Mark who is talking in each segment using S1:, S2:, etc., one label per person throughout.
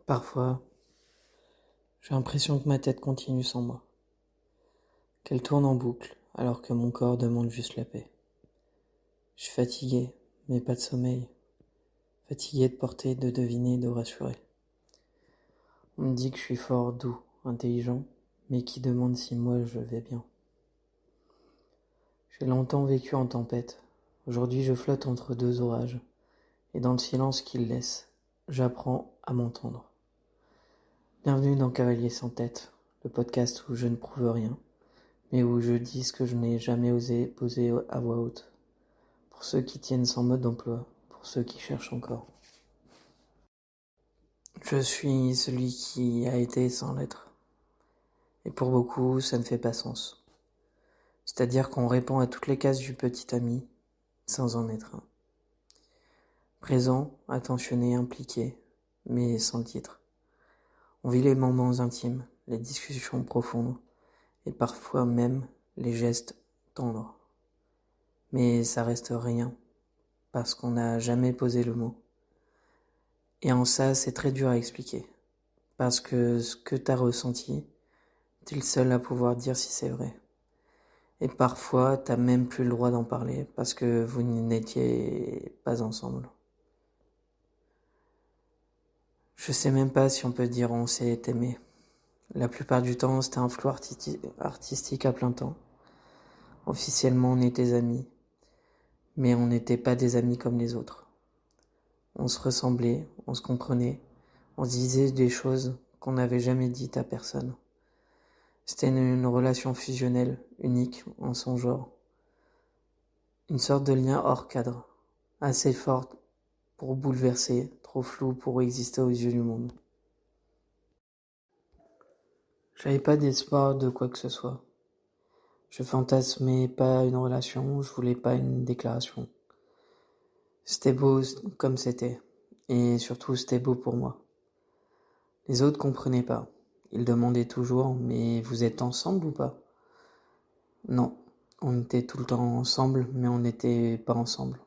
S1: Parfois, j'ai l'impression que ma tête continue sans moi, qu'elle tourne en boucle alors que mon corps demande juste la paix. Je suis fatigué, mais pas de sommeil. Fatigué de porter, de deviner, de rassurer. On me dit que je suis fort, doux, intelligent, mais qui demande si moi je vais bien. J'ai longtemps vécu en tempête. Aujourd'hui je flotte entre deux orages, et dans le silence qu'il laisse, j'apprends à m'entendre. Bienvenue dans Cavalier sans tête, le podcast où je ne prouve rien, mais où je dis ce que je n'ai jamais osé poser à voix haute. Pour ceux qui tiennent sans mode d'emploi, pour ceux qui cherchent encore. Je suis celui qui a été sans l'être. Et pour beaucoup, ça ne fait pas sens. C'est-à-dire qu'on répond à toutes les cases du petit ami, sans en être un. Présent, attentionné, impliqué, mais sans le titre. On vit les moments intimes, les discussions profondes, et parfois même les gestes tendres. Mais ça reste rien, parce qu'on n'a jamais posé le mot. Et en ça, c'est très dur à expliquer, parce que ce que t'as ressenti, t'es le seul à pouvoir dire si c'est vrai. Et parfois, t'as même plus le droit d'en parler, parce que vous n'étiez pas ensemble. Je sais même pas si on peut dire on s'est aimé. La plupart du temps, c'était un flou artistique à plein temps. Officiellement, on était amis, mais on n'était pas des amis comme les autres. On se ressemblait, on se comprenait, on se disait des choses qu'on n'avait jamais dites à personne. C'était une relation fusionnelle, unique en son genre. Une sorte de lien hors cadre, assez forte pour bouleverser, trop flou pour exister aux yeux du monde. J'avais pas d'espoir de quoi que ce soit. Je fantasmais pas une relation, je voulais pas une déclaration. C'était beau comme c'était, et surtout c'était beau pour moi. Les autres comprenaient pas. Ils demandaient toujours, mais vous êtes ensemble ou pas? Non, on était tout le temps ensemble, mais on n'était pas ensemble.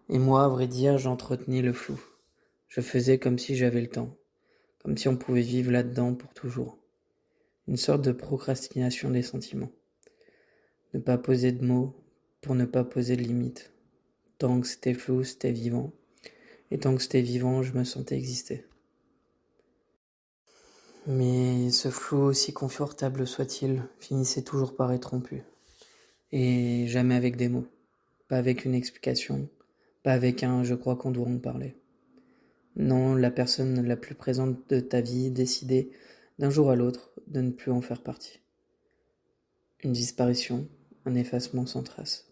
S1: Et moi, à vrai dire, j'entretenais le flou. Je faisais comme si j'avais le temps, comme si on pouvait vivre là-dedans pour toujours. Une sorte de procrastination des sentiments. Ne pas poser de mots pour ne pas poser de limites. Tant que c'était flou, c'était vivant. Et tant que c'était vivant, je me sentais exister. Mais ce flou, aussi confortable soit-il, finissait toujours par être rompu. Et jamais avec des mots. Pas avec une explication. Pas avec un « je crois qu'on doit en parler ». Non, la personne la plus présente de ta vie décidait, d'un jour à l'autre, de ne plus en faire partie. Une disparition, un effacement sans trace.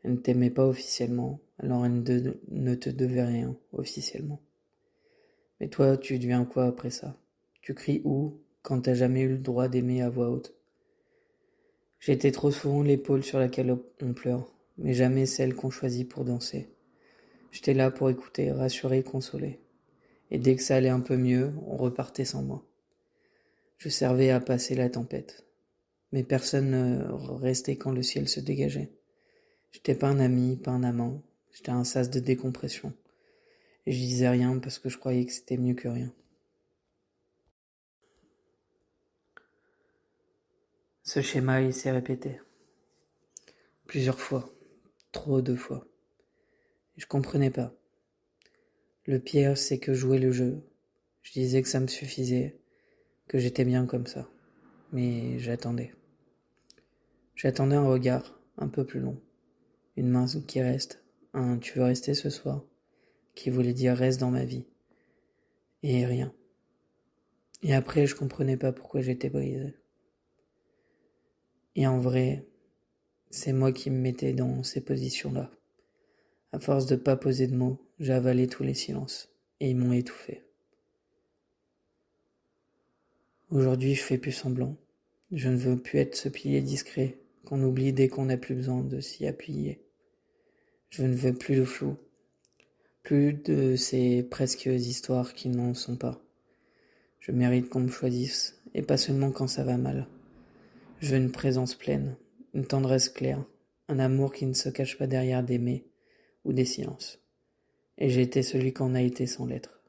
S1: Elle ne t'aimait pas officiellement, alors elle ne te devait rien officiellement. Mais toi, tu deviens quoi après ça? Tu cries où quand t'as jamais eu le droit d'aimer à voix haute? J'ai été trop souvent l'épaule sur laquelle on pleure, mais jamais celle qu'on choisit pour danser. J'étais là pour écouter, rassurer, consoler. Et dès que ça allait un peu mieux, on repartait sans moi. Je servais à passer la tempête. Mais personne ne restait quand le ciel se dégageait. J'étais pas un ami, pas un amant. J'étais un sas de décompression. Et je disais rien parce que je croyais que c'était mieux que rien. Ce schéma, il s'est répété. Plusieurs fois. Trop de fois. Et je comprenais pas. Le pire, c'est que je jouais le jeu. Je disais que ça me suffisait, que j'étais bien comme ça. Mais j'attendais. J'attendais un regard un peu plus long. Une main qui reste. Un « tu veux rester ce soir ?» qui voulait dire « reste dans ma vie ». Et rien. Et après, je comprenais pas pourquoi j'étais brisé. Et en vrai, c'est moi qui me mettais dans ces positions-là. À force de pas poser de mots, j'ai avalé tous les silences. Et ils m'ont étouffé. Aujourd'hui, je fais plus semblant. Je ne veux plus être ce pilier discret qu'on oublie dès qu'on n'a plus besoin de s'y appuyer. Je ne veux plus de flou. Plus de ces presque histoires qui n'en sont pas. Je mérite qu'on me choisisse, et pas seulement quand ça va mal. Je veux une présence pleine, une tendresse claire, un amour qui ne se cache pas derrière des mais ou des silences. Et j'ai été celui qu'on a été sans l'être.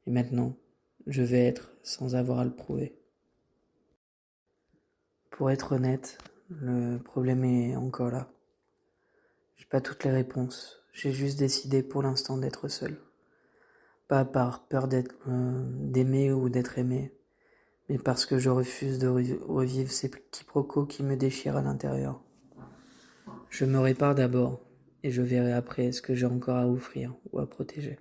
S1: Et maintenant, je vais être sans avoir à le prouver. Pour être honnête, le problème est encore là. J'ai pas toutes les réponses. J'ai juste décidé pour l'instant d'être seul. Pas par peur d'aimer ou d'être aimé, mais parce que je refuse de revivre ces quiproquos qui me déchirent à l'intérieur. Je me répare d'abord, et je verrai après ce que j'ai encore à offrir ou à protéger.